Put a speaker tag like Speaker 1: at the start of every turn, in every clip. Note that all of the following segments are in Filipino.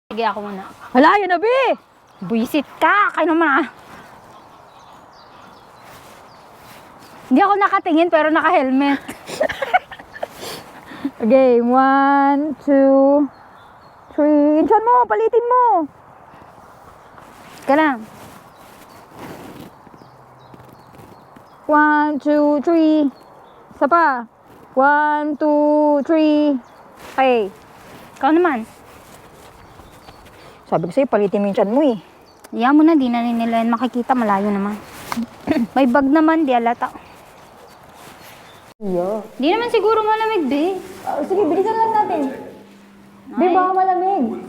Speaker 1: Sige, ako muna.
Speaker 2: Hala, yun na, be!
Speaker 1: Buisit ka! Kayo naman ah. Hindi ako nakatingin pero naka-helmet.
Speaker 2: Okay, 1, 2, 3. Insan mo, palitin mo.
Speaker 1: Ka lang.
Speaker 2: 1, 2, 3. Isa pa. 1, 2, 3. Okay.
Speaker 1: Ikaw naman.
Speaker 2: Sabi ko sa'yo, palitin mo yung tiyan mo eh.
Speaker 1: Iyan mo na, di na nila yan makikita. Malayo naman. May bag naman, di alata.
Speaker 2: Iyo.
Speaker 1: Di naman siguro malamig, be.
Speaker 2: Sige, bilisan lang natin. Be, baka malamig.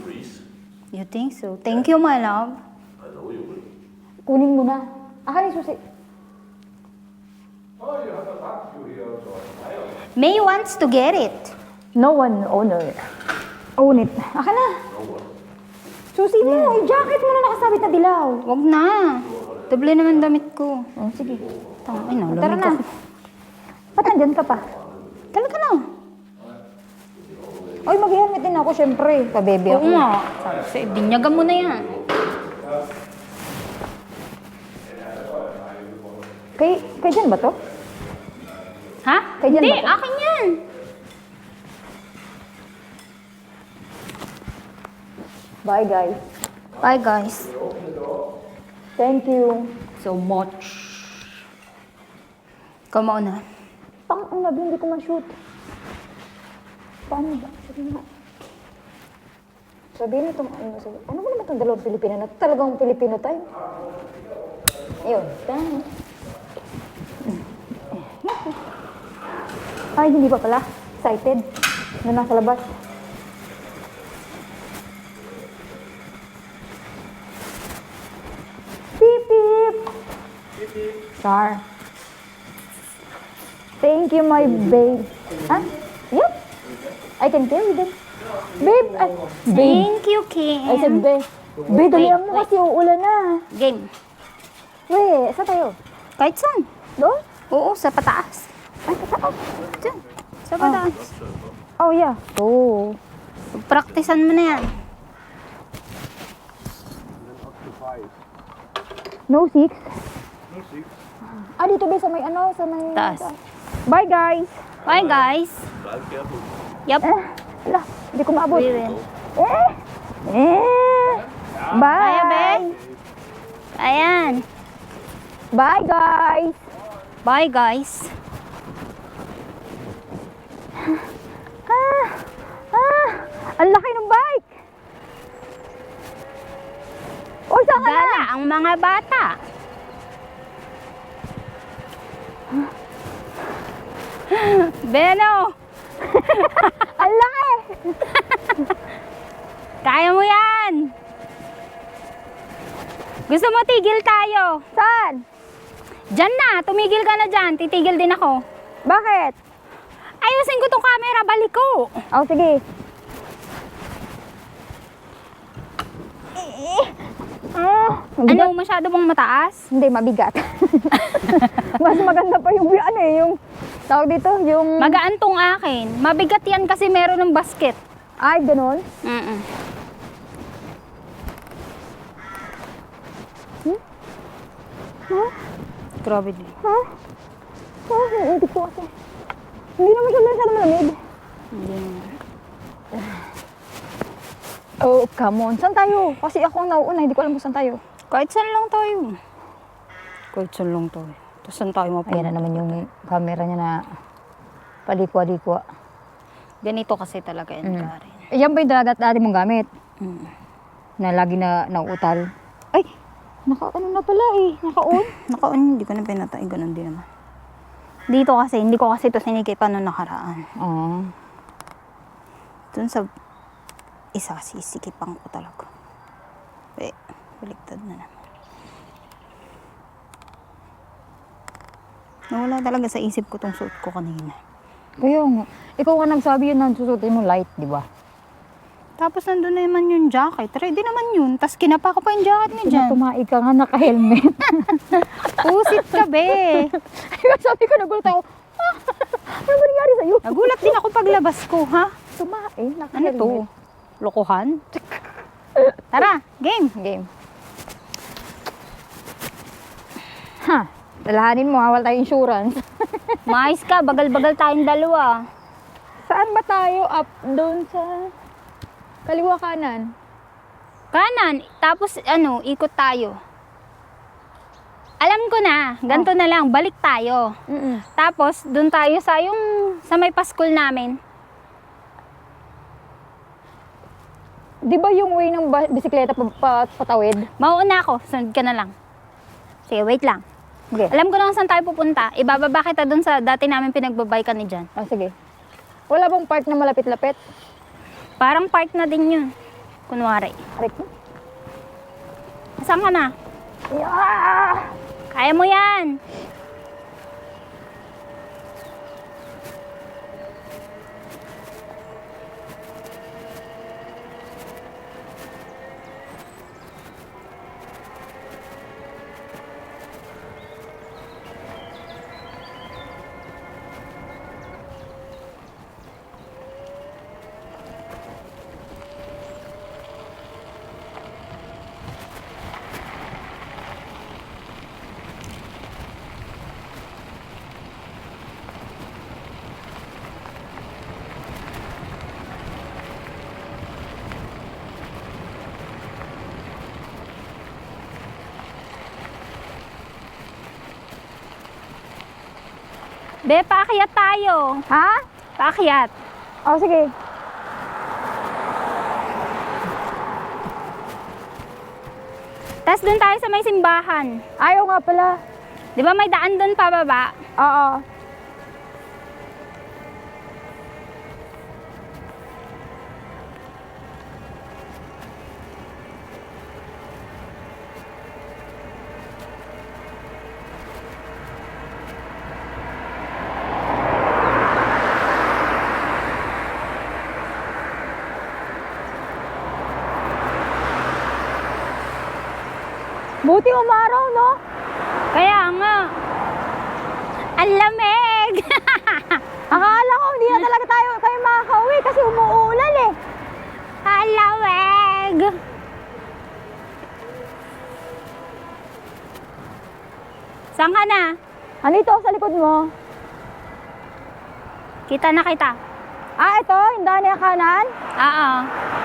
Speaker 1: You think so? Thank you, my love.
Speaker 2: Kunin mo na. Akan yung susi.
Speaker 1: May wants to get it.
Speaker 2: No one owner. Own it. Akan na. Susi mo, yung jacket mo na nakasabit na dilaw.
Speaker 1: Wag na. Doble naman damit ko.
Speaker 2: Oh, sige.
Speaker 1: Ay, no,
Speaker 2: Tara
Speaker 1: lamig
Speaker 2: na.
Speaker 1: ako.
Speaker 2: Ba't nandyan ka pa?
Speaker 1: Talaga na.
Speaker 2: Ay, mag-helmet din ako, syempre. Kabebe ako.
Speaker 1: Oo nga. Sabi sa'yo, binyagan mo na yan.
Speaker 2: Kay dyan ba to?
Speaker 1: Ha?
Speaker 2: Kay dyan
Speaker 1: Hindi,
Speaker 2: ba to?
Speaker 1: akin yan.
Speaker 2: Bye, guys.
Speaker 1: Bye, guys.
Speaker 2: Thank you.
Speaker 1: So much. Ikaw mauna.
Speaker 2: Ang labi, hindi ko ma-shoot. Paano ba? Sige nga. Sabihin itong ano ba naman itong dalawang Pilipino na talagang Pilipino tayo? Ayun. Tama. Ay, hindi pa pala. Excited. Na nasa labas. Beep, beep. Beep, beep. Char. Thank you, my babe. Huh? Yep. I can carry them. Babe, babe.
Speaker 1: Thank you, Kim.
Speaker 2: I said, babe. Babe, dalihan mo kasi uulan na.
Speaker 1: Game.
Speaker 2: Wait, saan tayo?
Speaker 1: Kahit saan.
Speaker 2: Doon?
Speaker 1: Oo, sa pataas.
Speaker 2: Ay, tataas.
Speaker 1: Diyan. Sa pataas.
Speaker 2: Oh, yeah. Oh.
Speaker 1: Praktisan mo na yan.
Speaker 2: No 6? Ah, dito ba sa may ano? Sa may...
Speaker 1: Taas.
Speaker 2: Bye, guys.
Speaker 1: Bye, guys. Yup.
Speaker 2: Ala, hindi ko maabot.
Speaker 1: We will.
Speaker 2: Bye.
Speaker 1: Kaya, be? Ayan.
Speaker 2: Bye, guys.
Speaker 1: Bye, guys.
Speaker 2: Ang laki ng bike. Oy, saan ka na?
Speaker 1: Gala ang mga bata. Beno!
Speaker 2: Ang laki.
Speaker 1: Kaya mo yan! Gusto mo tigil tayo?
Speaker 2: Saan?
Speaker 1: Diyan na! Tumigil ka na dyan. Titigil din ako.
Speaker 2: Bakit?
Speaker 1: Ayusin ko tong camera. Balik ko.
Speaker 2: Oh, sige.
Speaker 1: Ano? Masyado bang mataas?
Speaker 2: Hindi, mabigat. Mas maganda pa yung ano eh, yung tawag dito, yung...
Speaker 1: Magaan tong akin. Mabigat yan kasi meron ng basket.
Speaker 2: Ay, ganun.
Speaker 1: Mm-mm.
Speaker 2: Huh?
Speaker 1: Grabe din.
Speaker 2: Ha? Oh, hindi ko kasi. Hindi naman siya masyado malamig.
Speaker 1: Hindi naman.
Speaker 2: Oh, come on. Saan tayo? Kasi ako ang nauuna, hindi ko alam kung saan tayo.
Speaker 1: Kahit saan lang tayo. Kahit saan lang tayo. Tapos saan tayo mapunta?
Speaker 2: Ayan na naman yung camera niya na palikwa-likwa.
Speaker 1: Ganito kasi talaga yan, Karen.
Speaker 2: Yan ba yung dati mong gamit?
Speaker 1: Mm.
Speaker 2: Na lagi na nauutal? Ay, naka-ano na pala eh. Naka-on?
Speaker 1: Naka-on, hindi ko na pinatay. Ganun din naman. Dito kasi, hindi ko kasi ito sinikipan nung nakaraan.
Speaker 2: Oo.
Speaker 1: Dun sa isa, sisikipan ko talaga. Eh, baliktad na naman. Nawala talaga sa isip ko tong suot ko kanina.
Speaker 2: Kaya nga. Ikaw nga nagsabi yun na susutin mo light, di ba?
Speaker 1: Tapos nandun na naman yung jacket. Ready naman yun. Tapos kinapa ko pa yung jacket niya dyan.
Speaker 2: Tumaig ka nga naka-helmet.
Speaker 1: Pusit ka, be.
Speaker 2: Sabi ko, nagulat ako. Ano ba nangyari sa'yo?
Speaker 1: Nagulat din ako paglabas ko, ha?
Speaker 2: Tumaig,
Speaker 1: Ano
Speaker 2: naka-helmet.
Speaker 1: to? Lokohan? Tara, game.
Speaker 2: Game. Ha, dalahanin mo ha, wala tayong insurance.
Speaker 1: Maayos ka, bagal-bagal tayong dalawa.
Speaker 2: Saan ba tayo? Up, doon sa kaliwa kanan.
Speaker 1: Kanan, tapos ikot tayo. Alam ko na, ganito na lang, balik tayo. Tapos, doon tayo sa may paskul namin.
Speaker 2: Di ba yung way ng bisikleta patawid?
Speaker 1: Mauuna ako, sunod ka na lang. Sige, wait lang.
Speaker 2: Sige.
Speaker 1: Alam ko lang saan tayo pupunta. Ibababa kita doon sa dati namin pinagbabaykan ni Jan.
Speaker 2: Ah, sige. Wala bang park na malapit-lapit?
Speaker 1: Parang park na din yun. Kunwari.
Speaker 2: Arik mo.
Speaker 1: Saan ka na?
Speaker 2: Yeah!
Speaker 1: Kaya mo yan. Be, paakyat tayo.
Speaker 2: Ha?
Speaker 1: Paakyat.
Speaker 2: Oh, sige.
Speaker 1: Tapos doon tayo sa may simbahan.
Speaker 2: Ayaw nga pala.
Speaker 1: Di ba may daan doon pababa?
Speaker 2: Oo. Buti umaraw, no?
Speaker 1: Kaya nga. Ang lamig.
Speaker 2: Akala ko hindi na talaga tayo makakauwi kasi umuulan eh.
Speaker 1: Ang lamig. Saan ka na?
Speaker 2: Andito sa likod mo.
Speaker 1: Kita na kita.
Speaker 2: Ah, ito, yung daan na kanan.
Speaker 1: Oo.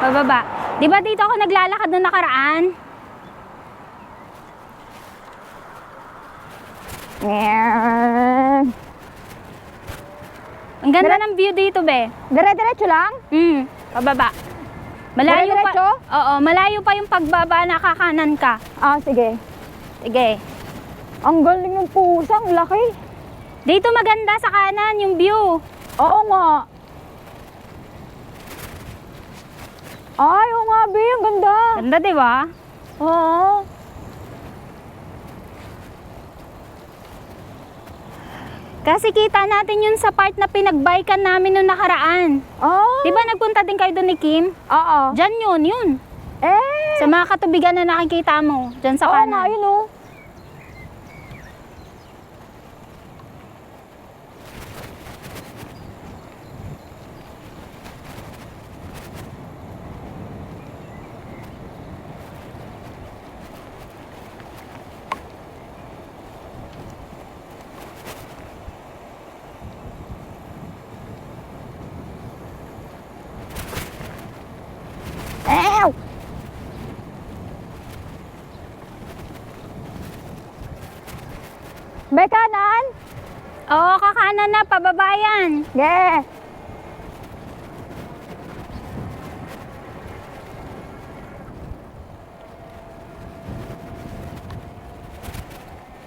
Speaker 1: Bababa. Di ba dito ako naglalakad nung nakaraan? Ang ganda ng view dito, be.
Speaker 2: Dire-diretso lang?
Speaker 1: Pababa. Malayo pa.
Speaker 2: Dire-diretso?
Speaker 1: Oo, malayo pa yung pagbaba na kakanan ka.
Speaker 2: Ah, sige.
Speaker 1: Sige.
Speaker 2: Ang galing ng pusang, laki.
Speaker 1: Dito maganda sa kanan yung view.
Speaker 2: Oo nga. Ay, oo nga, be, ang ganda.
Speaker 1: Ganda, di ba?
Speaker 2: Oo.
Speaker 1: Kasi kita natin yun sa part na pinagbaykan namin nung nakaraan.
Speaker 2: Oh.
Speaker 1: Di ba nagpunta din kayo doon ni Kim?
Speaker 2: Oo.
Speaker 1: Diyan yun.
Speaker 2: Eh.
Speaker 1: Sa mga katubigan na nakikita mo, diyan sa
Speaker 2: Oo nga,
Speaker 1: kanan.
Speaker 2: yun oh. Ew! May kanan?
Speaker 1: Oo, kakanan na, pababayan.
Speaker 2: Yeah.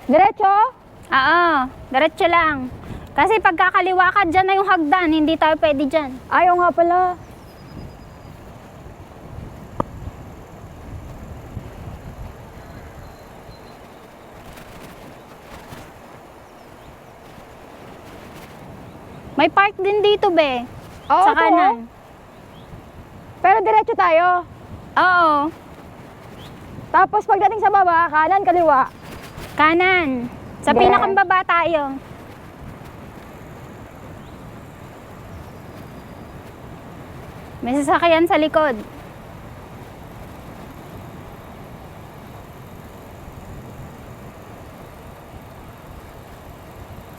Speaker 2: Diretso?
Speaker 1: Oo, diretso lang. Kasi pagkakaliwa ka, dyan na yung hagdan. Hindi tayo pwede dyan.
Speaker 2: Ayaw nga pala.
Speaker 1: May park din dito, be.
Speaker 2: Oo,
Speaker 1: Sa
Speaker 2: to,
Speaker 1: kanan.
Speaker 2: oh. Pero diretso tayo.
Speaker 1: Oo,
Speaker 2: Tapos pagdating sa baba, kanan, kaliwa.
Speaker 1: kanan. Sa
Speaker 2: Yeah.
Speaker 1: pinakang baba tayo. May sasakyan sa likod.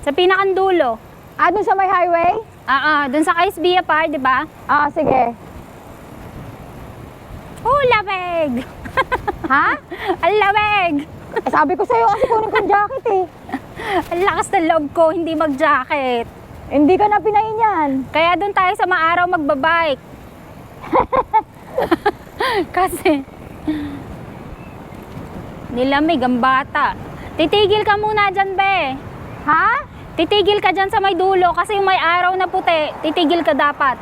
Speaker 1: Sa pinakandulo.
Speaker 2: Dun sa may highway?
Speaker 1: Dun sa Kaisbia Par, di ba?
Speaker 2: Sige.
Speaker 1: Oh, lamig!
Speaker 2: Ha?
Speaker 1: Ang lamig!
Speaker 2: Sabi ko sa'yo kasi kunin kong jacket eh.
Speaker 1: Ang lakas ng loob ko, hindi mag-jacket.
Speaker 2: Hindi ka na pinain yan.
Speaker 1: Kaya doon tayo sa maaraw magbabike. Kasi nilamig ang bata. Titigil ka muna dyan, be.
Speaker 2: Ha?
Speaker 1: Titigil ka dyan sa may dulo kasi yung may araw na puti, titigil ka dapat.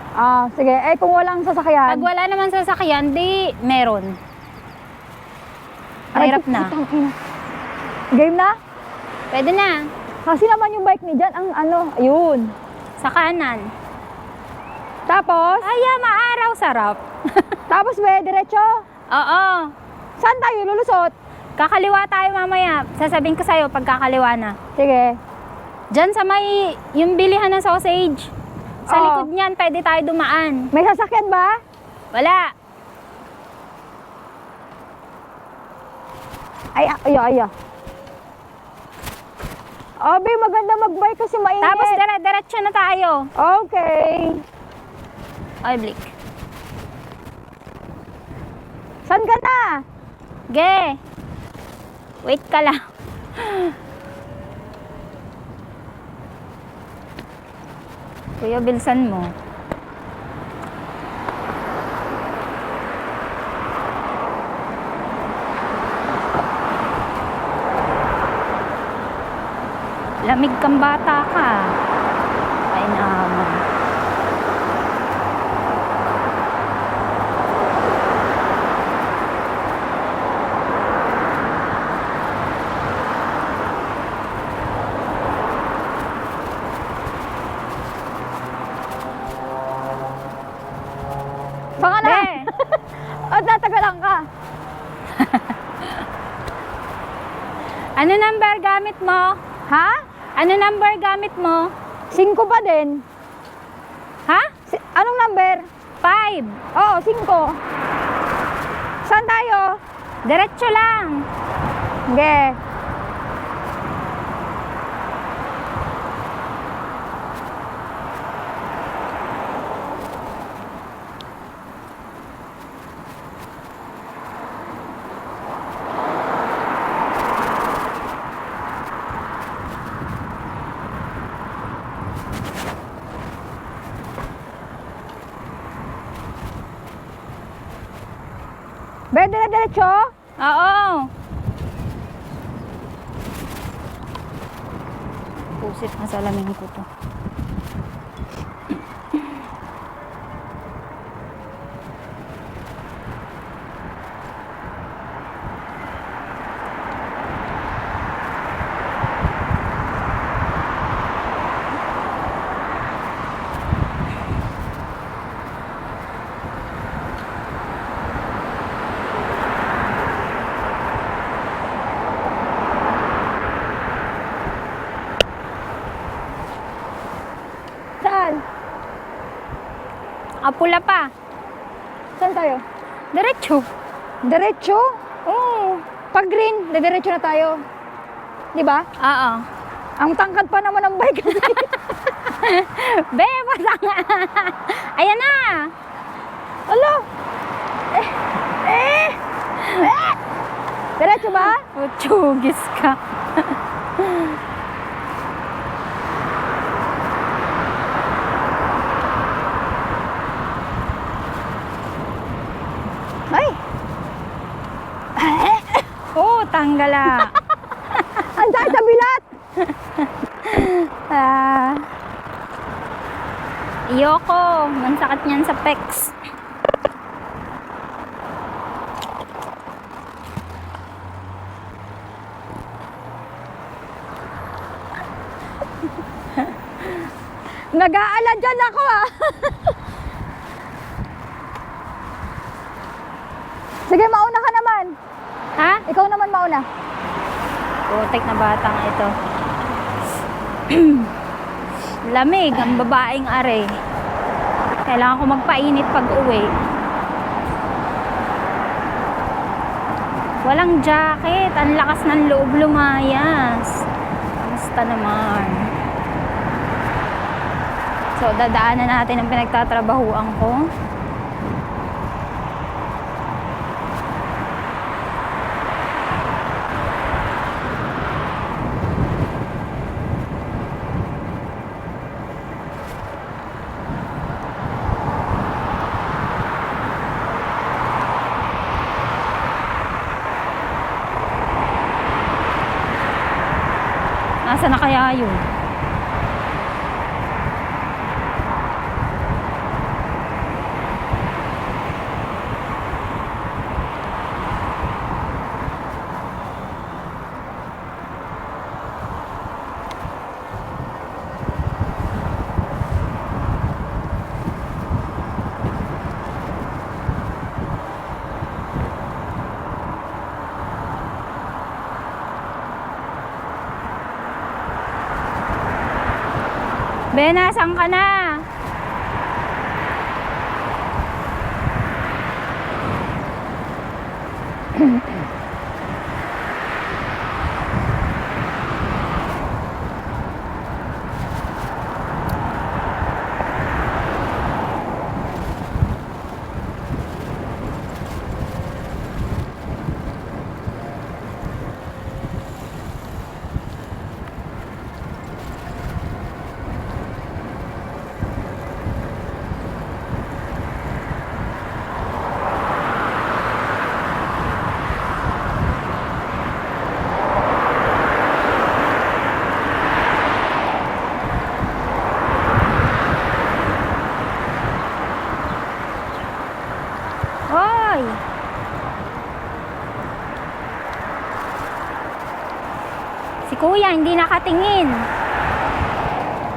Speaker 2: Sige. Kung walang sasakyan.
Speaker 1: Pag wala naman sasakyan, di meron. Mahirap na.
Speaker 2: Game na?
Speaker 1: Pwede na.
Speaker 2: Kasi naman yung bike ni Jan, ayun.
Speaker 1: Sa kanan.
Speaker 2: Tapos?
Speaker 1: Maaraw, sarap.
Speaker 2: Tapos diretso?
Speaker 1: Oo.
Speaker 2: Saan tayo lulusot?
Speaker 1: Kakaliwa tayo mamaya. Sasabihin ko sa'yo pag kakaliwa na.
Speaker 2: Sige.
Speaker 1: Diyan sa may, yung bilihan ng sausage. Sa likod niyan, pwede tayo dumaan.
Speaker 2: May sasakyan ba?
Speaker 1: Wala.
Speaker 2: Ay. Abi, maganda magbike kasi mainit.
Speaker 1: Tapos diretso na tayo.
Speaker 2: Okay.
Speaker 1: Ay, Blick.
Speaker 2: Saan ka na?
Speaker 1: Ge. Wait ka lang. Kuya, bilsan mo. Lamig kang bata ka. Ay naman.
Speaker 2: Saan ka na?
Speaker 1: Be.
Speaker 2: At natagalan ka.
Speaker 1: Ano number gamit mo?
Speaker 2: Ha?
Speaker 1: Ano number gamit mo?
Speaker 2: 5 pa din.
Speaker 1: Ha?
Speaker 2: Anong number?
Speaker 1: 5.
Speaker 2: Oo, 5. Saan tayo?
Speaker 1: Diretso lang.
Speaker 2: Sige. Diretso?
Speaker 1: Oo. Pusit na salamin ko to.
Speaker 2: Saan?
Speaker 1: Pula pa.
Speaker 2: Saan tayo?
Speaker 1: Diretso.
Speaker 2: Diretso? Oo. Pag green, diretso na tayo. Di ba?
Speaker 1: Oo.
Speaker 2: Ang tangkad pa naman ng bike.
Speaker 1: Be, patang. Ayan na.
Speaker 2: Alo! Diretso ba?
Speaker 1: Utugis ka.
Speaker 2: Ay!
Speaker 1: Tanggala.
Speaker 2: Ang sakit sa bilat!
Speaker 1: Iyoko. Mansakit niyan sa pecs.
Speaker 2: Nag-aala dyan ako Sige, mauna ka naman.
Speaker 1: Ha?
Speaker 2: Ikaw naman mauna.
Speaker 1: Putik na batang ito. Lamig ang babaeng are. Kailangan ko magpainit pag uwi. Walang jacket. Ang lakas ng loob lumayas. Kamusta naman? So, dadaanan natin ang pinagtatrabahuan ko. Nasaan na kaya yun? Ben, nasan ka na? Hoy! Si kuya hindi nakatingin.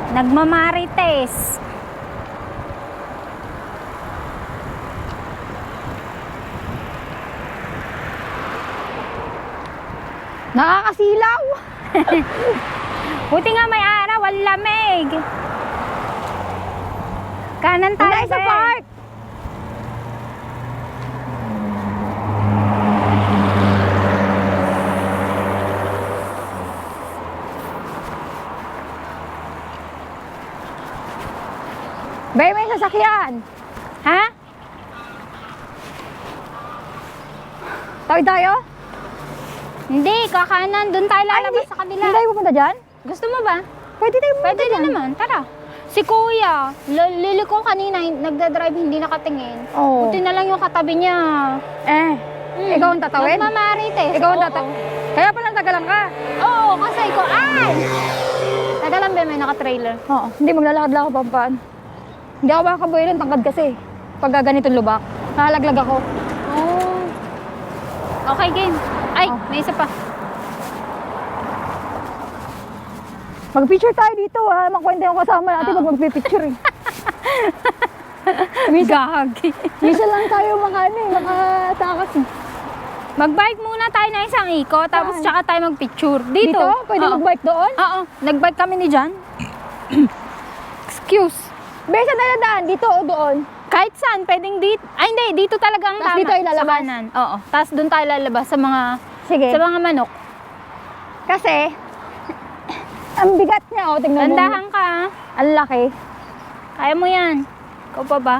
Speaker 1: Nagmamarites.
Speaker 2: Nakakasilaw!
Speaker 1: Buti nga may araw, ang lamig. Kanan tayo,
Speaker 2: Hindi, sa
Speaker 1: Ben.
Speaker 2: park! Bay, may sasakyan!
Speaker 1: Ha?
Speaker 2: Tawid tayo?
Speaker 1: Hindi, kakanan. Doon tayo lalabas sa kabila.
Speaker 2: Hindi tayo pupunta dyan?
Speaker 1: Gusto mo ba?
Speaker 2: Pwede tayo pupunta
Speaker 1: Pwede na
Speaker 2: dyan.
Speaker 1: naman, tara. Si kuya, lili ko kanina, nagdadrive hindi nakatingin.
Speaker 2: Oo.
Speaker 1: Buti na lang yung katabi niya.
Speaker 2: Ikaw ang tatawid?
Speaker 1: Nagmamarites.
Speaker 2: Ikaw ang
Speaker 1: Oo.
Speaker 2: tatawid? Kaya pala tagalan ka?
Speaker 1: Oo, kasi ko, ay! Tagalan ba may naka-trailer?
Speaker 2: Oo. Hindi, maglalakad-lakad ako pampaan. Hindi ako makakabuhay ng tangkad kasi. Pag ganitong lubak, nalalaglag ako.
Speaker 1: Oh. Okay, game. Ay,
Speaker 2: Oh.
Speaker 1: may isa pa.
Speaker 2: Mag-picture tayo dito ha. Makwenta yung kasama natin pag magpipicture eh.
Speaker 1: Gagi.
Speaker 2: Minsan lang tayo makatakas eh.
Speaker 1: Mag-bike muna tayo ng isang ikot, tapos
Speaker 2: Saan?
Speaker 1: tsaka tayo mag-picture. Dito?
Speaker 2: Dito? Pwede
Speaker 1: Oo.
Speaker 2: mag-bike doon?
Speaker 1: Oo, nag-bike kami ni Jan. Excuse.
Speaker 2: Besa tayo daan, dito o doon?
Speaker 1: Kahit saan, pwedeng dito. Ay, hindi. Dito talaga ang
Speaker 2: Tas
Speaker 1: tama.
Speaker 2: dito ay lalabas?
Speaker 1: Sa kanan. Oo. Tapos doon tayo lalabas sa mga,
Speaker 2: Sige.
Speaker 1: sa mga manok.
Speaker 2: Kasi, ang bigat niya o. Tingnan mo.
Speaker 1: Tandahan ka.
Speaker 2: Ang laki.
Speaker 1: Kaya mo yan. Ikaw pa ba?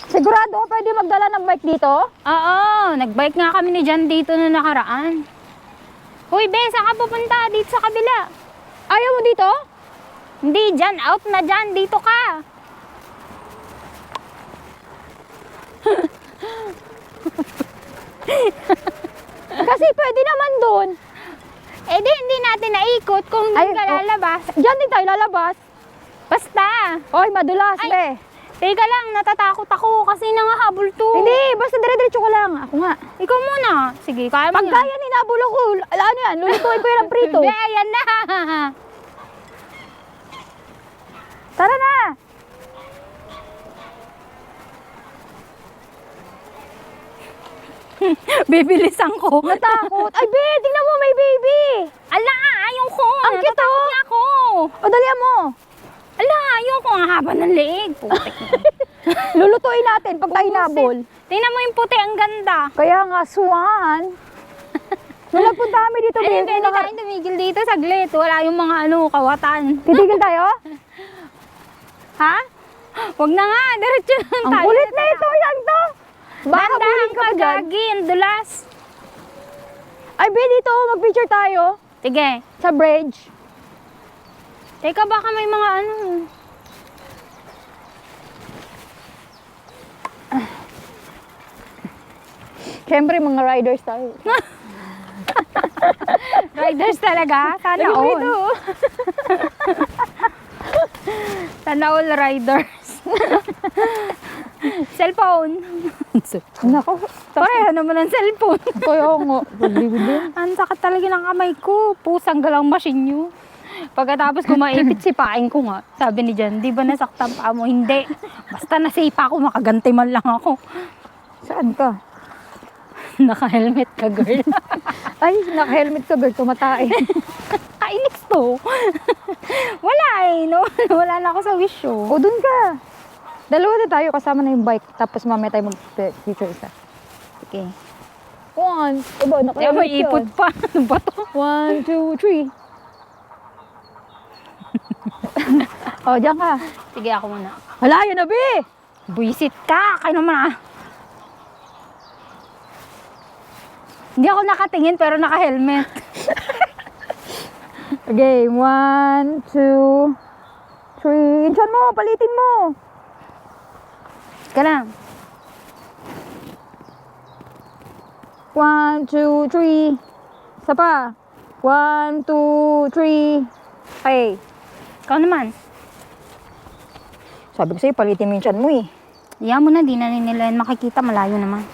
Speaker 2: Sigurado ka pwede magdala ng bike dito?
Speaker 1: Oo. Nag-bike nga kami ni Jan dito na nakaraan. Uy, Be, saan ka pupunta? Dito sa kabila.
Speaker 2: Ayaw mo dito?
Speaker 1: Hindi, Jan. Out na Jan. Dito ka.
Speaker 2: Kasi pwede naman doon.
Speaker 1: Eh di, hindi natin naikot kung
Speaker 2: Ay,
Speaker 1: hindi ka lalabas.
Speaker 2: Diyan din tayo lalabas.
Speaker 1: Basta.
Speaker 2: Oy, madulas,
Speaker 1: Ay.
Speaker 2: be.
Speaker 1: Teka lang, natatakot ako kasi nangahabol to.
Speaker 2: Hindi, basta dire-diretso ko lang. Ako nga.
Speaker 1: Ikaw muna. Sige, kaya mo
Speaker 2: Pag
Speaker 1: yan.
Speaker 2: kaya ninabol ako, ano yan, lulutuin ko yan ng prito.
Speaker 1: Be, ayan na.
Speaker 2: Tara na.
Speaker 1: Bibilisan ko.
Speaker 2: Natakot. Ay, be, tingnan mo, may baby.
Speaker 1: Ala, ayaw ko.
Speaker 2: Ang cute,
Speaker 1: Natatakot
Speaker 2: oh.
Speaker 1: niya ako.
Speaker 2: O, dalihan mo.
Speaker 1: Ala, ayoko ang haba ng leeg. Putik na.
Speaker 2: Lulutuin natin pag tayo nabol.
Speaker 1: Tingnan mo yung puti, ang ganda.
Speaker 2: Kaya nga, swan. Wala punta kami dito,
Speaker 1: Ay,
Speaker 2: babe.
Speaker 1: pwede tayong tumigil dito saglit. Wala yung mga kawatan.
Speaker 2: Titigil tayo?
Speaker 1: Ha? Huwag na nga, diretso lang
Speaker 2: Ang
Speaker 1: tayo.
Speaker 2: kulit na ito, yan to. Baka
Speaker 1: Dandahan
Speaker 2: bulin
Speaker 1: ka,
Speaker 2: ka pa dyan.
Speaker 1: gagi, ang dulas.
Speaker 2: Ay, be, dito, mag-picture tayo.
Speaker 1: Sige.
Speaker 2: Sa bridge.
Speaker 1: Teka, baka may mga ano.
Speaker 2: Siyempre, mga riders tayo.
Speaker 1: Riders talaga? Sana
Speaker 2: Ayun,
Speaker 1: all.
Speaker 2: ito.
Speaker 1: Sana all riders. Cellphone.
Speaker 2: Nako.
Speaker 1: Pareho naman ang cellphone.
Speaker 2: Kaya nga. Paglibid.
Speaker 1: Ang sakit talaga ng kamay ko. Pusang galang machine nyo. Pagkatapos ko maipit, sipain ko nga. Sabi ni Jan, di ba nasaktan pa mo? Hindi. Basta nasipa ako, makaganti man lang ako.
Speaker 2: Saan ka?
Speaker 1: Naka-helmet ka, girl.
Speaker 2: Ay, naka-helmet ka, girl. Tumatay.
Speaker 1: Kainis to. Wala eh. No? Wala na ako sa wish show.
Speaker 2: O, dun ka. Dalawa na tayo kasama na yung bike. Tapos mamaya tayo mag-picture isa.
Speaker 1: Okay.
Speaker 2: 1. Aba,
Speaker 1: Kaya
Speaker 2: naka-helmet
Speaker 1: may ipot pa. Ano ba to?
Speaker 2: 1, 2, 3. O, diyan ka.
Speaker 1: Sige, ako muna.
Speaker 2: Wala, yun na, be.
Speaker 1: Buisit ka. Kaya naman ah. Hindi ako nakatingin pero naka-helmet.
Speaker 2: Okay, 1, 2, 3. Insan mo, palitin mo.
Speaker 1: Ka lang.
Speaker 2: 1, 2, 3. Isa pa. 1, 2, 3. Okay.
Speaker 1: Ikaw naman.
Speaker 2: Sabi ko sa'yo, palitin mo yung tiyan mo eh.
Speaker 1: Iyan mo na, di na nila yan makikita. Malayo naman.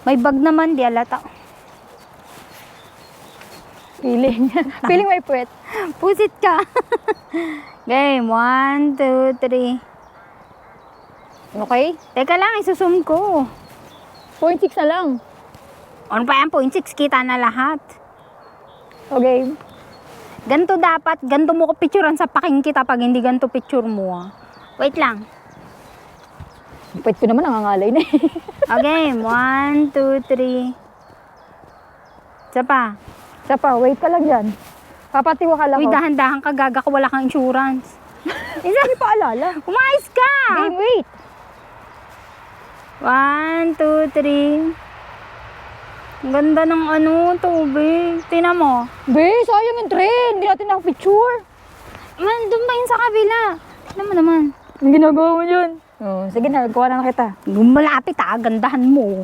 Speaker 1: May bag naman, di alata.
Speaker 2: Feeling. Feeling may puwet.
Speaker 1: Pusit ka. Game, 1, 2, 3.
Speaker 2: Okay?
Speaker 1: Teka lang, isusum ko.
Speaker 2: 0.6 na lang.
Speaker 1: Ano pa yan? 0.6, kita na lahat.
Speaker 2: Okay.
Speaker 1: Ganto dapat, ganto mo ko picturean sa paking kita pag hindi ganto picture mo. Ah. Wait lang.
Speaker 2: Puwet ko naman, nangangalay na eh.
Speaker 1: Okay, 1, 2, 3. Isa pa.
Speaker 2: Isa pa, wait ka lang dyan. Papatiwa ka lang
Speaker 1: Uy,
Speaker 2: ko.
Speaker 1: dahan-dahan ka, gaga ka, wala kang insurance.
Speaker 2: Isa, hindi pa alala.
Speaker 1: Umayos ka!
Speaker 2: Game, wait.
Speaker 1: 1, 2, 3. Ang ganda ng tubig. Tingnan mo.
Speaker 2: Be, sayang yung train. Hindi natin nakapicture.
Speaker 1: Man, doon ba yun sa kabila? Tingnan mo naman.
Speaker 2: Ang ginagawa mo yun. Oh, sige na, nagkuha na kita.
Speaker 1: Malapit gandahan mo.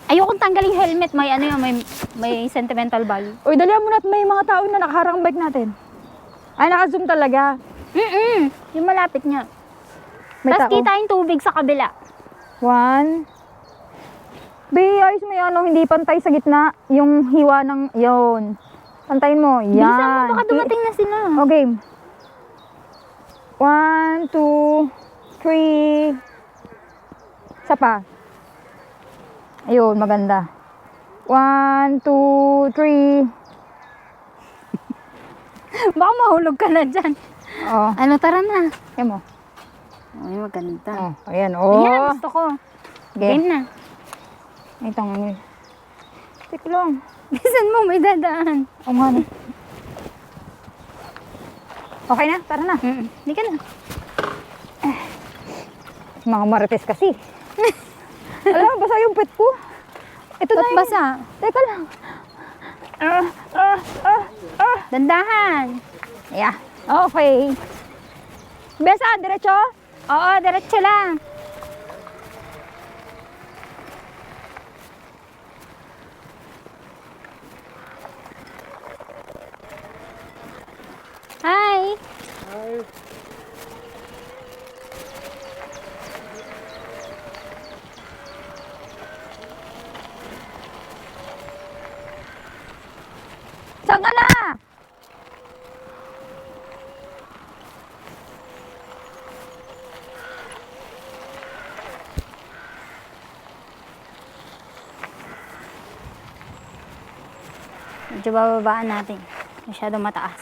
Speaker 1: Ayokong tanggalin helmet. May may sentimental value.
Speaker 2: Uy, dalihan mo na at may mga tao na nakaharang bike natin. Ay, naka-zoom talaga.
Speaker 1: Yung malapit niya.
Speaker 2: May
Speaker 1: Tapos
Speaker 2: tao.
Speaker 1: kita yung tubig sa kabila.
Speaker 2: 1. Be, ayos mo yung hindi pantay sa gitna. Yung hiwa ng, yun. Pantayin mo. Yan.
Speaker 1: Bilisan mo, baka dumating na sila.
Speaker 2: Okay. 1, 2, 3. Isa pa. Ayun, maganda. 1, 2, 3.
Speaker 1: Baka mahulog ka na dyan.
Speaker 2: Oh,
Speaker 1: Ano, tara na.
Speaker 2: yan mo.
Speaker 1: Ay, maganda.
Speaker 2: Oh, ayan. Oh.
Speaker 1: Ayan, gusto ko.
Speaker 2: Okay.
Speaker 1: Game na.
Speaker 2: Ito nga. Tik lang.
Speaker 1: Bisan mo, may dadaan.
Speaker 2: O nga na. Okay na, tara na.
Speaker 1: Hindi ka na.
Speaker 2: Mga marites kasi. Alam, basa yung pet ko. Ito
Speaker 1: Ba't
Speaker 2: na yun.
Speaker 1: basa?
Speaker 2: Teka lang.
Speaker 1: Dandahan.
Speaker 2: Yeah. Okay. Besa, diretso?
Speaker 1: Oo, diretso lang. Hi.
Speaker 2: Saan ka na?
Speaker 1: Medyo bababaan natin. Masyadong mataas.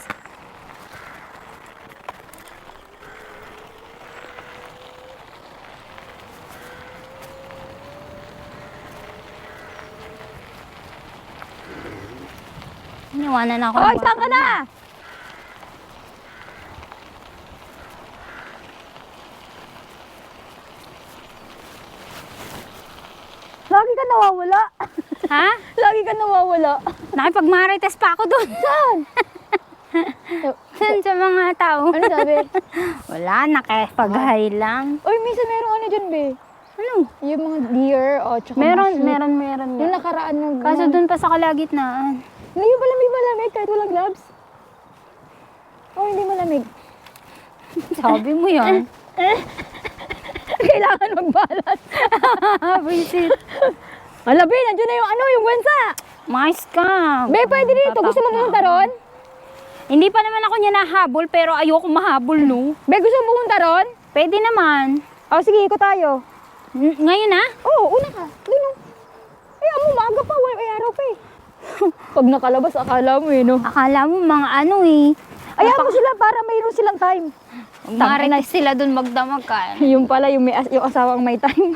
Speaker 1: Iniwanan ako.
Speaker 2: Hoy,
Speaker 1: ng
Speaker 2: saan ka
Speaker 1: bata.
Speaker 2: na? Lagi ka nawawala.
Speaker 1: Ha?
Speaker 2: Lagi ka nawawala.
Speaker 1: Nakipag-marites pa ako doon.
Speaker 2: Saan?
Speaker 1: Saan sa mga tao?
Speaker 2: Ano sabi?
Speaker 1: Wala, nakipag-hi lang.
Speaker 2: Uy, minsan merong ano dyan, be.
Speaker 1: Ano?
Speaker 2: Yung mga deer, o tsaka
Speaker 1: Meron,
Speaker 2: mga sheep.
Speaker 1: meron.
Speaker 2: Yung nakaraan ng...
Speaker 1: Kaso doon pa sa kalagitnaan.
Speaker 2: Hindi yung malamig kahit walang gloves. Oh, hindi malamig.
Speaker 1: Sabi mo yan.
Speaker 2: Kailangan mag-balance.
Speaker 1: Visit.
Speaker 2: Ala, be, nandiyan na yung ano, yung wensa.
Speaker 1: Mais ka.
Speaker 2: Be, pwede dito. Gusto mo pumunta ron?
Speaker 1: Hindi pa naman ako niya nahabol, pero ayoko mahabol, no?
Speaker 2: Be, gusto mo pumunta ron?
Speaker 1: Pwede naman.
Speaker 2: Oh, sige, ikot tayo.
Speaker 1: Ngayon na?
Speaker 2: Oo, una ka. Doon, oh. Ay, amo, maaga pa. Ay, araw pa eh. Pag nakalabas, akala mo eh, no?
Speaker 1: Akala mo mga ano eh.
Speaker 2: Ayaw mo sila para mayroon silang time.
Speaker 1: Marites sila doon magdamag ka.
Speaker 2: Yung pala, yung asawang may time.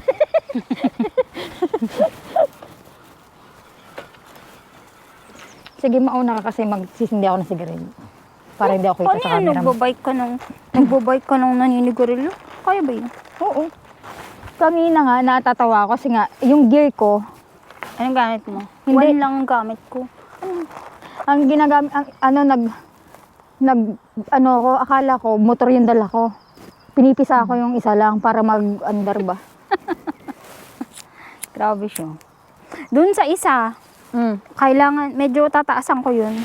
Speaker 2: Sige, mauna ka kasi magsisindi ako ng sigarilyo. Para hindi ako kita
Speaker 1: Ano
Speaker 2: sa
Speaker 1: yan?
Speaker 2: camera mo.
Speaker 1: Nagbabike ka nung naninigarilyo? Kaya ba yun?
Speaker 2: Oo. Kanina nga, natatawa ako kasi nga, yung gear ko,
Speaker 1: Anong gamit mo?
Speaker 2: Hindi.
Speaker 1: One lang ang gamit ko.
Speaker 2: ang ginagamit, ano ko, akala ko, motor yung dala ko. Pinipisa ko yung isa lang para mag-andar ba.
Speaker 1: Grabe siya. Doon sa isa, kailangan, medyo tataasan ko yun.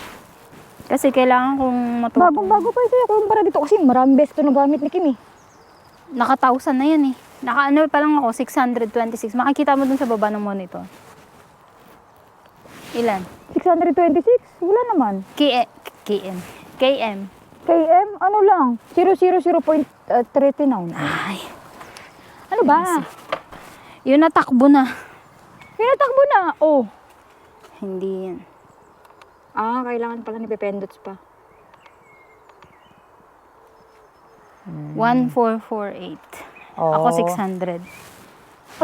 Speaker 1: Kasi kailangan kong matuto.
Speaker 2: Bagong-bago pa ito. Kung para dito kasi maraming beses ito nagamit ni Kim eh.
Speaker 1: Naka-1,000 na yan eh. Naka-ano pa lang ako, 626. Makikita mo dun sa baba ng monitor. Ilan?
Speaker 2: 626? Wala naman.
Speaker 1: KM.
Speaker 2: KM, ano lang? 000.39.
Speaker 1: Ay,
Speaker 2: Ano ba?
Speaker 1: yun natakbo na.
Speaker 2: Pinatakbo na. Oh.
Speaker 1: Hindi yan.
Speaker 2: Kailangan pala ni Pependots pa.
Speaker 1: 1448. Ako 600.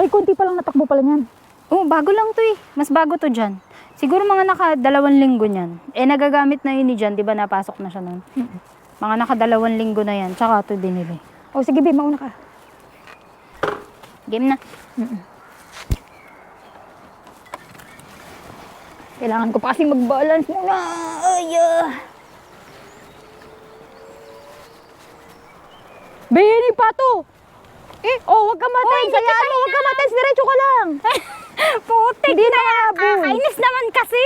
Speaker 2: Ay, konti pa lang natakbo pala niyan.
Speaker 1: Oh, bago lang to eh. Mas bago to dyan. Siguro mga naka-2 linggo niyan. Eh, nagagamit na yun ni Jan. Di ba napasok na siya nun? Mga naka-2 linggo na yan. Tsaka to binili.
Speaker 2: Oh, sige, Be, mauna ka.
Speaker 1: Game na.
Speaker 2: Kailangan ko pa kasi mag-balance muna. Ay, Be, ni Pato! Wag ka matense. Hayaan mo, wag ka matense. Diretso ka lang.
Speaker 1: Putik
Speaker 2: Hindi
Speaker 1: na.
Speaker 2: na habol.
Speaker 1: Kainis naman kasi.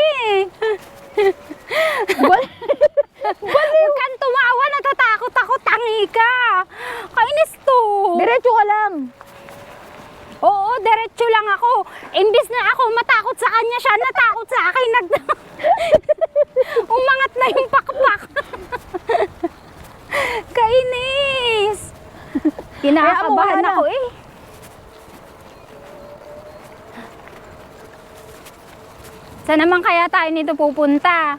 Speaker 1: Huwag kang tumawa. Natatakot ako. Tangi ka. Kainis to.
Speaker 2: Diretso ka lang.
Speaker 1: Oo, diretso lang ako. Imbis na ako matakot sa kanya, siya natakot sa akin. Umangat na yung pakpak. Kainis. Kinakabahan
Speaker 2: Kaya
Speaker 1: ako eh. Saan naman kaya tayo nito pupunta?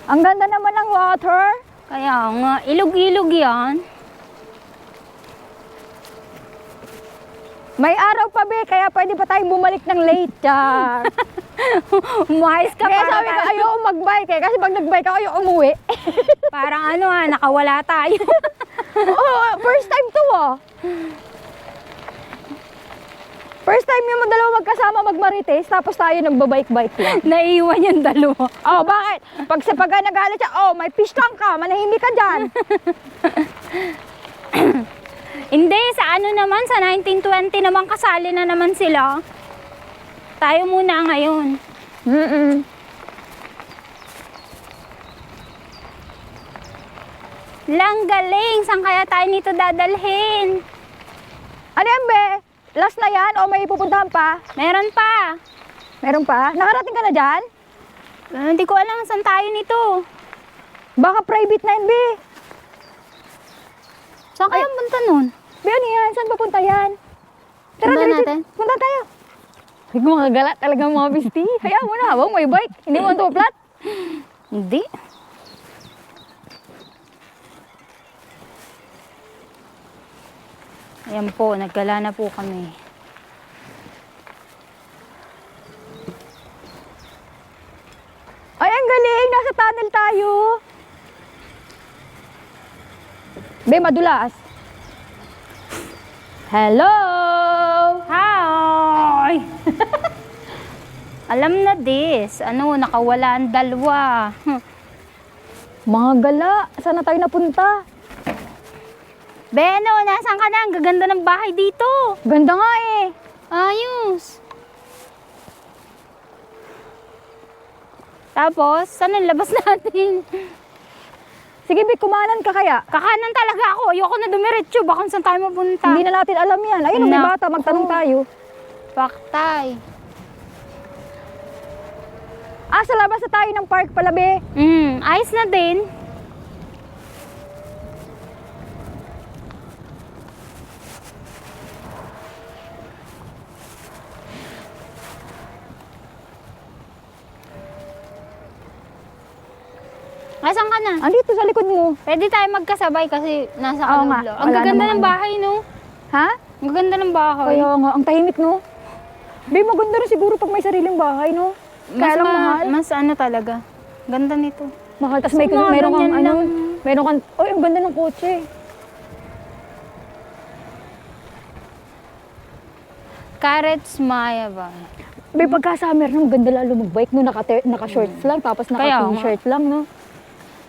Speaker 2: Ang ganda naman ng water.
Speaker 1: Kaya nga, ilog-ilog yan.
Speaker 2: May araw pa, Be, kaya pwede pa tayong bumalik ng late. Char.
Speaker 1: Umayos ka
Speaker 2: Kaya
Speaker 1: para
Speaker 2: sabi ko, ayoko mag-bike eh. Kasi pag nag-bike ako, ayoko umuwi.
Speaker 1: parang ano nakawala tayo.
Speaker 2: First time to First time yung dalawa magkasama magmarites, tapos tayo nagbabike-bike lang.
Speaker 1: Naiiwan yung dalawa.
Speaker 2: Bakit? Pag nagalit siya, may fish tank ka, manahimik ka dyan.
Speaker 1: Hindi, sa ano naman, sa 1920 naman kasali na naman sila. Tayo muna ngayon. Lang galing, saan kaya tayo nito dadalhin?
Speaker 2: Ano yan, Be? Last na yan o may pupuntahan pa?
Speaker 1: Meron pa.
Speaker 2: Meron pa? Nakarating ka na dyan?
Speaker 1: Hindi ko alam saan tayo nito.
Speaker 2: Baka private na yun, Be.
Speaker 1: Saan kaya punta nun?
Speaker 2: Be, ano yan? Saan papunta yan? Tara,
Speaker 1: Punta
Speaker 2: diretso.
Speaker 1: natin?
Speaker 2: Punta tayo. Ay, gumagala talaga mga bisti. Hayaan mo na, habang may bike. Hindi mo ito flat.
Speaker 1: Hindi. Ayan po, nagkala na po kami.
Speaker 2: Ay, ang galing. Nasa nasa tunnel tayo. Be, madulas. Hello!
Speaker 1: Hi! Alam na this. Ano, nakawala ang dalawa.
Speaker 2: Mga gala, saan na tayo napunta?
Speaker 1: Beno, nasaan ka na? Ang gaganda ng bahay dito.
Speaker 2: Ganda nga eh.
Speaker 1: Ayos. Tapos, saan ang labas natin?
Speaker 2: Sige, Be, kumanan ka kaya?
Speaker 1: Kakanan talaga ako. Ayoko na dumiretso. Baka saan tayo mapunta?
Speaker 2: Hindi na natin alam yan. Ayun, may
Speaker 1: Naku.
Speaker 2: bata, magtanong tayo.
Speaker 1: Paktay.
Speaker 2: Sa labas na tayo ng park pala, Be.
Speaker 1: Ayos na din. Asan ka na?
Speaker 2: Andito sa likod mo.
Speaker 1: Pwede tayo magkasabay kasi nasa
Speaker 2: Oo nga,
Speaker 1: kaluglo. Ang
Speaker 2: wala
Speaker 1: gaganda
Speaker 2: namang
Speaker 1: ng
Speaker 2: ano.
Speaker 1: bahay, no?
Speaker 2: Ha?
Speaker 1: Ang gaganda ng bahay.
Speaker 2: Kaya nga, ang tahimik, no? Be, maganda rin siguro pag may sariling bahay, no? Kaya lang mahal.
Speaker 1: Mas ano talaga. Ganda nito.
Speaker 2: Mahal, tapos may
Speaker 1: Sa mga
Speaker 2: meron kang
Speaker 1: ganyan
Speaker 2: ano,
Speaker 1: lang.
Speaker 2: meron kang, oh, ang ganda ng kotse.
Speaker 1: Carrots Maya ba?
Speaker 2: Be, pagka summer, no, ganda lalo mag-bike, no? Naka-shorts lang, tapos
Speaker 1: Kaya nga.
Speaker 2: naka-t-shirt lang, no?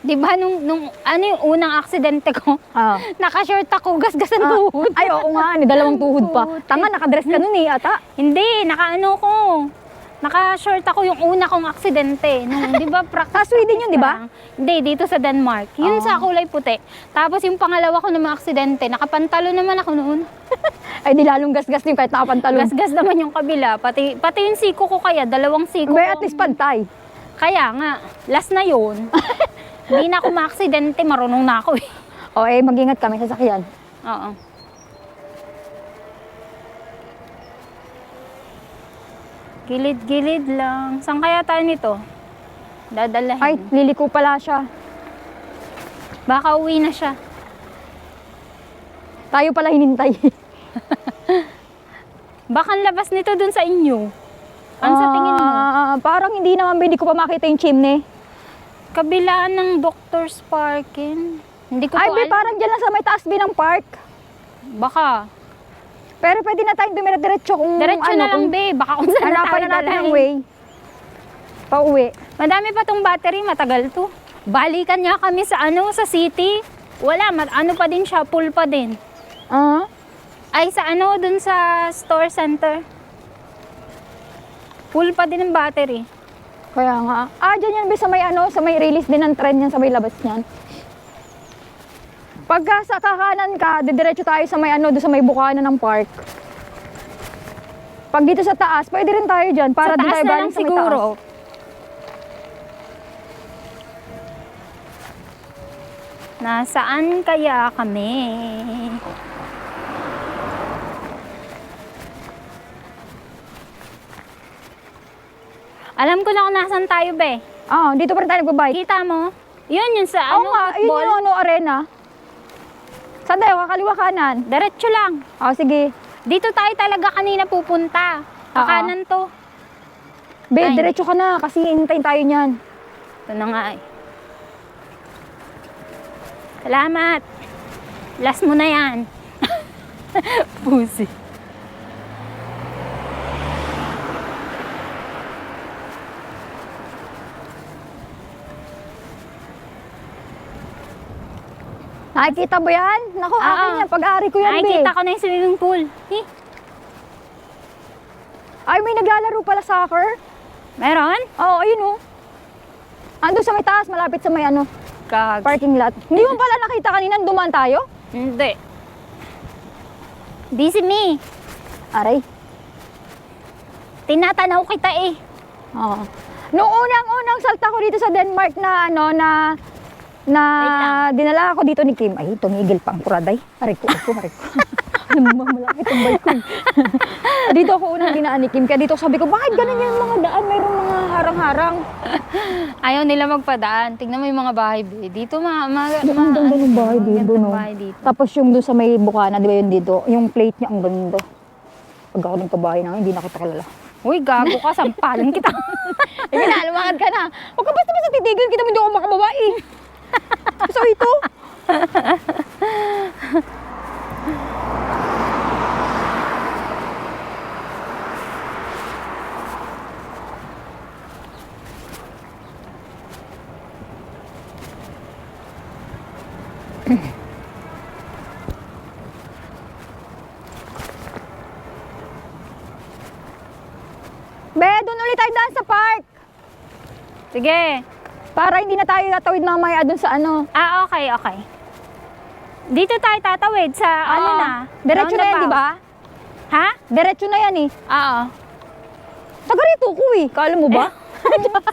Speaker 1: Di ba nung ano yung unang aksidente ko?
Speaker 2: Ah.
Speaker 1: Naka-short ako, gasgas ang tuhod.
Speaker 2: Ay, oo nga, ni dalawang tuhod pa.
Speaker 1: Putik.
Speaker 2: Tanga, nakadress ka nun eh, ata.
Speaker 1: Hindi, naka-ano ko. Naka-short ako yung una kong aksidente. Nung, di ba, practice.
Speaker 2: Sweden yun, di ba?
Speaker 1: lang. Hindi, dito sa Denmark. Yun sa kulay puti. Tapos yung pangalawa ko na mga aksidente, nakapantalo naman ako noon.
Speaker 2: Ay, di lalong gasgas yung kahit nakapantalon.
Speaker 1: Gasgas naman yung kabila. Pati yung siko ko kaya, dalawang siko
Speaker 2: Be,
Speaker 1: ko.
Speaker 2: at least pantay.
Speaker 1: Kaya nga, last na yun. Hindi na ako ma-aksidente, marunong na ako eh.
Speaker 2: O, mag-ingat kami sa sakyan.
Speaker 1: Oo. Gilid-gilid lang. Saan kaya tayo nito? Dadalahin.
Speaker 2: Ay, liliko pala siya.
Speaker 1: Baka uwi na siya.
Speaker 2: Tayo pala hinintay.
Speaker 1: Baka ang labas nito dun sa inyo. Ano sa tingin mo?
Speaker 2: Parang hindi naman, hindi ko pa makita yung chimney.
Speaker 1: Kabilaan ng Doctor's Parkin. Hindi ko
Speaker 2: Ay,
Speaker 1: po
Speaker 2: Be,
Speaker 1: alam.
Speaker 2: parang dyan lang sa may taas Be ng park.
Speaker 1: Baka.
Speaker 2: Pero pwede na tayong dumira-diretso kung
Speaker 1: Diretso
Speaker 2: ano,
Speaker 1: na lang,
Speaker 2: kung
Speaker 1: be. Baka kung saan na
Speaker 2: hanapan
Speaker 1: tayo
Speaker 2: na natin
Speaker 1: dalahin.
Speaker 2: ang way. Pauwi.
Speaker 1: Madami pa tong battery, matagal to. Balikan niya kami sa sa city. Wala, ano pa din siya, full pa din.
Speaker 2: Ah?
Speaker 1: Ay, sa dun sa store center. Full pa din ang battery.
Speaker 2: Kaya nga. Dyan yan, Be, sa may sa may release din ng tren yan, sa may labas niyan. Pagka sa kakanan ka, didiretso tayo sa may doon sa may bukana ng park. Pag dito sa taas, pwede rin tayo dyan, para
Speaker 1: Sa
Speaker 2: doon
Speaker 1: taas
Speaker 2: tayo
Speaker 1: na lang
Speaker 2: baling sa may
Speaker 1: siguro.
Speaker 2: taas.
Speaker 1: Nasaan kaya kami? Alam ko na kung nasan tayo, be.
Speaker 2: Dito pa rin tayo nagbabike.
Speaker 1: Kita mo? Yun sa
Speaker 2: Oo nga, yun
Speaker 1: football.
Speaker 2: yung arena. Saan tayo? Kakaliwa kanan.
Speaker 1: Diretso lang.
Speaker 2: Sige.
Speaker 1: Dito tayo talaga kanina pupunta. Kakanan to.
Speaker 2: Be,
Speaker 1: Ay.
Speaker 2: diretso ka na kasi hintayin tayo niyan.
Speaker 1: Ito na nga eh. Salamat. Last mo na yan. Pusi.
Speaker 2: Nakikita mo yan? Naku, akin yan. Pag-ari ko yan, Be.
Speaker 1: Nakikita ko na yung swimming pool.
Speaker 2: Ay, may naglalaro pala soccer.
Speaker 1: Meron?
Speaker 2: Oo, ayun oh. Ando sa may taas, malapit sa may
Speaker 1: Kag.
Speaker 2: parking lot. Hindi mo pala nakita kanina, dumaan tayo?
Speaker 1: Hindi. Busy me.
Speaker 2: Aray.
Speaker 1: Tinatanaw kita eh.
Speaker 2: Oo. Noong unang salta ko dito sa Denmark na dinala ako dito ni Kim. Ay, tumigil pa ang kuraday. Aray ko. Alam mo, malapit ang bike ko. Dito ako unang dinaan ni Kim. Kaya dito sabi ko, bakit ganun yung mga daan? Mayroong mga harang-harang.
Speaker 1: Ayaw nila magpadaan. Tingnan mo yung mga bahay, be. Dito
Speaker 2: Ang ganda ng bahay dito,
Speaker 1: ganda ng
Speaker 2: no?
Speaker 1: bahay dito.
Speaker 2: Tapos yung doon sa may bukana, di ba yun dito? Yung plate niya, ang ganda. Pag ako nagkabahay namin, hindi na kita kilala.
Speaker 1: Uy, gago ka, sampalan kita.
Speaker 2: Sige na, lumakad ka na. Huwag ka basta titigil, kita mo hindi ako makababa eh. So ito? Be, doon ulit tayo daan sa park.
Speaker 1: Sige.
Speaker 2: Para hindi na tayo tatawid mamaya doon sa ano.
Speaker 1: Ah, okay, okay. Dito tayo tatawid sa ano
Speaker 2: Oo.
Speaker 1: na.
Speaker 2: Diretso na yan,
Speaker 1: roundabout.
Speaker 2: di ba?
Speaker 1: Ha?
Speaker 2: Diretso na yan eh.
Speaker 1: Oo.
Speaker 2: Taga rito ko eh. Kala mo ba?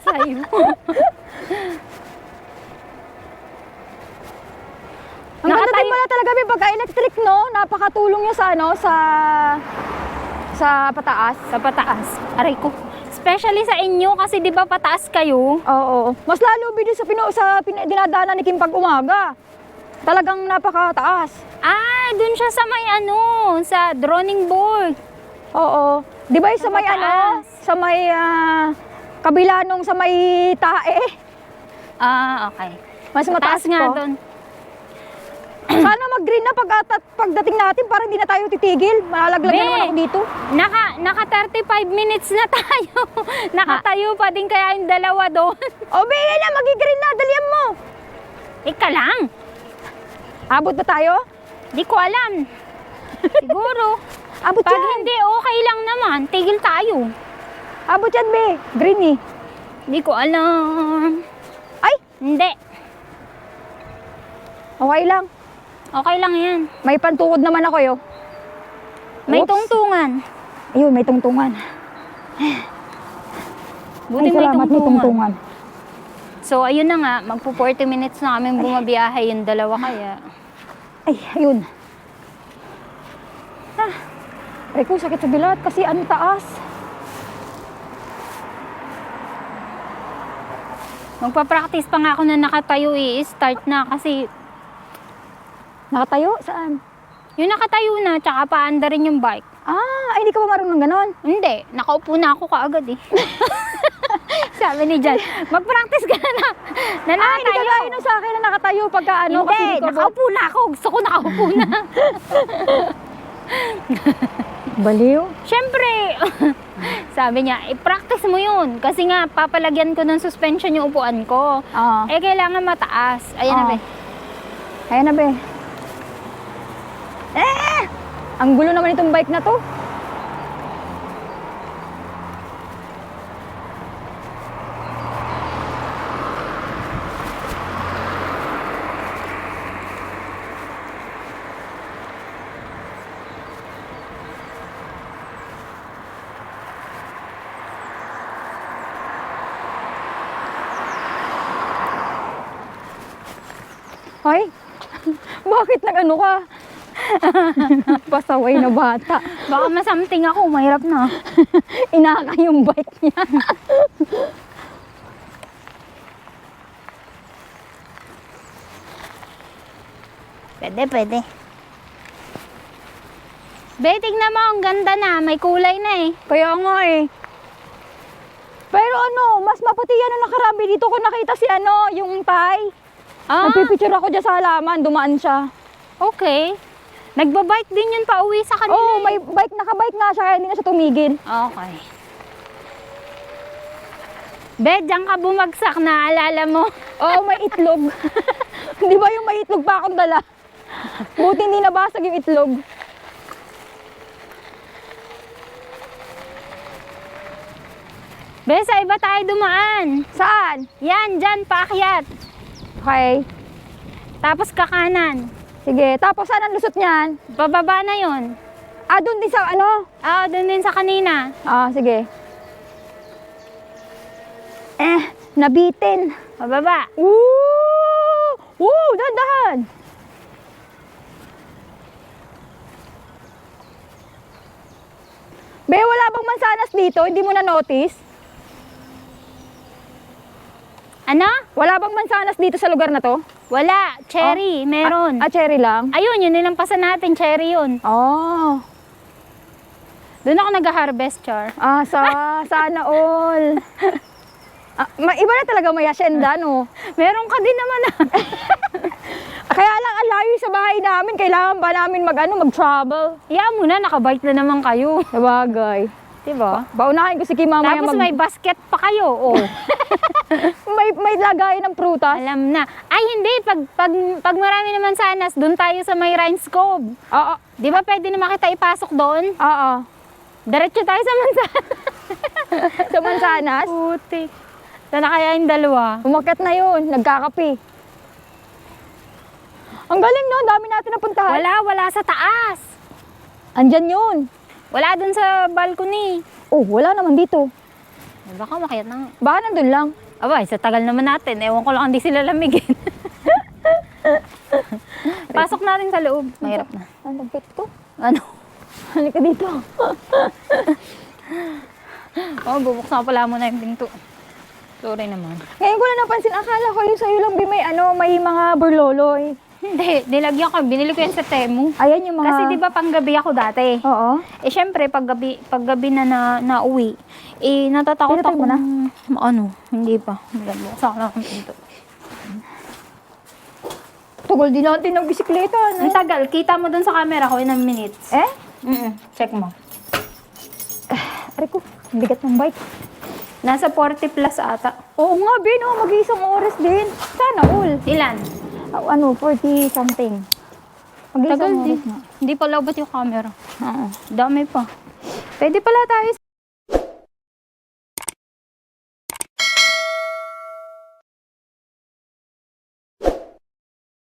Speaker 1: Sa'yo.
Speaker 2: Ang ganda
Speaker 1: Nakatayo-
Speaker 2: din pala talaga may pagka-electric, no? Napakatulong niya sa ano, sa pataas.
Speaker 1: Sa pataas. Aray ko. Especially sa inyo kasi di ba pataas kayo?
Speaker 2: Oo. Mas lalo bidyo sa dinadaanan ni Kim pag umaga. Talagang napakataas.
Speaker 1: Ah, dun siya sa may ano, sa drawing board.
Speaker 2: Oo. Di ba yung sa may ano?
Speaker 1: Mataas.
Speaker 2: Sa may kabila nung sa may tae.
Speaker 1: Ah, okay.
Speaker 2: Mas mataas
Speaker 1: nga
Speaker 2: po.
Speaker 1: dun.
Speaker 2: Sana mag-green na pagdating natin para hindi na tayo titigil. Malalaglag na
Speaker 1: Be.
Speaker 2: naman ako dito.
Speaker 1: Naka 35 minutes na tayo. Nakatayo pa din kaya yung dalawa doon.
Speaker 2: O, be, yan na, mag-green na. Dalian mo.
Speaker 1: Ika lang.
Speaker 2: Abot ba tayo?
Speaker 1: Di ko alam. Siguro.
Speaker 2: Abot
Speaker 1: Pag
Speaker 2: yan.
Speaker 1: hindi okay lang naman, tigil tayo.
Speaker 2: Abot yan, be. Green eh.
Speaker 1: Di ko alam.
Speaker 2: Ay,
Speaker 1: Hindi.
Speaker 2: okay lang.
Speaker 1: Okay lang yan.
Speaker 2: May pantukod naman ako yo.
Speaker 1: May
Speaker 2: Oops.
Speaker 1: tungtungan.
Speaker 2: Ayun, may tungtungan.
Speaker 1: Buti
Speaker 2: Ay,
Speaker 1: may
Speaker 2: salamat, may
Speaker 1: tungtungan.
Speaker 2: tungtungan.
Speaker 1: So, ayun na nga. Magpo 40 minutes na kami bumabiyahe yung dalawa kaya.
Speaker 2: Ay, ayun. Ay ko, sakit sa bilat kasi ang taas.
Speaker 1: Magpa-practice pa nga ako na nakatayo i-start na kasi
Speaker 2: Nakatayo? Saan?
Speaker 1: yung nakatayo na, tsaka paanda rin yung bike.
Speaker 2: Ah, ay, hindi ka ba marunong ganon?
Speaker 1: Hindi, nakaupo na ako kaagad eh. Sabi ni Jan, mag-practice ka na
Speaker 2: Ay, hindi ka
Speaker 1: nakatayo.
Speaker 2: gaya nung sa akin na nakatayo pagka ano.
Speaker 1: Hindi,
Speaker 2: Kasi ko
Speaker 1: nakaupo na ako. Gusto ko nakaupo na.
Speaker 2: Baliw.
Speaker 1: Siyempre, sabi niya, i-practice mo yun. Kasi nga, papalagyan ko ng suspension yung upuan ko.
Speaker 2: Ah.
Speaker 1: Eh, kailangan mataas. Ayan na,
Speaker 2: Ah.
Speaker 1: be.
Speaker 2: Ayan na, be. Ang gulo naman itong bike na to. Hoy, bakit nag-ano ka? Pasaway na bata.
Speaker 1: Baka masamting ako, mahirap na.
Speaker 2: Inaka yung bike niya.
Speaker 1: Pwede, pwede. Be, tignan mo, ang ganda na. May kulay na eh.
Speaker 2: Kaya nga eh. Pero ano, mas maputi yan nung nakarami. Dito ko nakita si ano, yung Thai.
Speaker 1: Ah,
Speaker 2: Nagpipicture ako dyan sa halaman, dumaan siya.
Speaker 1: okay. Nagbabike din yun pa uwi sa kanila.
Speaker 2: Oo, may bike, nakabike nga siya, kaya hindi na siya tumigil.
Speaker 1: Okay. Be, diyan ka bumagsak, naalala mo.
Speaker 2: Oo, may itlog. Di ba yung may itlog pa akong dala? Buti hindi nabasag yung itlog.
Speaker 1: Be, sa iba tayo dumaan.
Speaker 2: Saan?
Speaker 1: Yan, dyan, paakyat.
Speaker 2: Okay.
Speaker 1: Tapos kakanan.
Speaker 2: Sige, tapos saan ang lusot niyan?
Speaker 1: Bababa na yun.
Speaker 2: Ah, doon din sa ano?
Speaker 1: Ah, doon din sa kanina.
Speaker 2: Ah, sige. Nabitin.
Speaker 1: Bababa.
Speaker 2: Woo! Woo! Dahan-dahan! Be, wala bang mansanas dito? Hindi mo na-notice?
Speaker 1: Ano?
Speaker 2: Wala bang mansanas dito sa lugar na to?
Speaker 1: Wala. Cherry, meron.
Speaker 2: Ah, cherry lang?
Speaker 1: Ayun, yun nilampasan natin. Cherry yun.
Speaker 2: Oh.
Speaker 1: Doon ako nag-harvest, Char.
Speaker 2: Sana all. Iba na talaga may asyenda, no?
Speaker 1: Meron ka din naman ah.
Speaker 2: Kaya lang, ang layo sa bahay namin. Kailangan ba namin mag-travel?
Speaker 1: Iya mo na, nakabike na naman kayo.
Speaker 2: Sabagay.
Speaker 1: Diba?
Speaker 2: Baunahin ko si Kim mamaya
Speaker 1: Tapos may basket pa kayo, oh.
Speaker 2: may lagay ng prutas.
Speaker 1: Alam na. Ay, hindi. Pag marami naman sanas, doon tayo sa may Rhines Cove.
Speaker 2: Oo.
Speaker 1: Di ba pwede naman kita ipasok doon?
Speaker 2: Oo.
Speaker 1: Diretso tayo sa Mansanas.
Speaker 2: Sa Mansanas.
Speaker 1: Putik. Sana kaya yung dalawa.
Speaker 2: Umakyat na yun. Nagkakape. Ang galing, no? Ang dami natin napuntahan.
Speaker 1: Wala sa taas.
Speaker 2: Andyan yun.
Speaker 1: Wala doon sa balcony.
Speaker 2: Oh, wala naman dito.
Speaker 1: Ay, baka makiat na nga.
Speaker 2: Baka nandun lang.
Speaker 1: Abay, sa tagal naman natin. Ewan ko lang hindi sila lamigin. Pasok natin sa loob. Mahirap na.
Speaker 2: Ano bet ko?
Speaker 1: Ano?
Speaker 2: Halika dito.
Speaker 1: Oh, bubuksan ko pala muna yung pinto. Sorry naman.
Speaker 2: Ngayon ko na napansin, akala ko yung sa'yo lang may mga burloloy.
Speaker 1: Hindi, nilagyan ko. Binili ko yan sa Temu.
Speaker 2: Ayan yung mga...
Speaker 1: Kasi di ba panggabi ako dati?
Speaker 2: Oo.
Speaker 1: Eh syempre paggabi na nauwi, eh natatakot
Speaker 2: Pinatay
Speaker 1: ako
Speaker 2: mo na?
Speaker 1: ano, hindi pa. Buksan ko lang ang pinto.
Speaker 2: Tugol din natin ng bisikleta, no?
Speaker 1: Ang tagal, kita mo dun sa camera ko in a minutes.
Speaker 2: Eh?
Speaker 1: Check mo.
Speaker 2: Aray ko, ang bigat ng bike.
Speaker 1: Nasa 40 plus ata.
Speaker 2: Oo nga, Ben, oh, mag-iisang oras din. Sana all.
Speaker 1: Ilan?
Speaker 2: 40 something.
Speaker 1: Tagal
Speaker 2: Mag-iisang
Speaker 1: din.
Speaker 2: oras nga.
Speaker 1: Hindi pa labot yung camera.
Speaker 2: Oo.
Speaker 1: Dami pa. Pwede pala tayo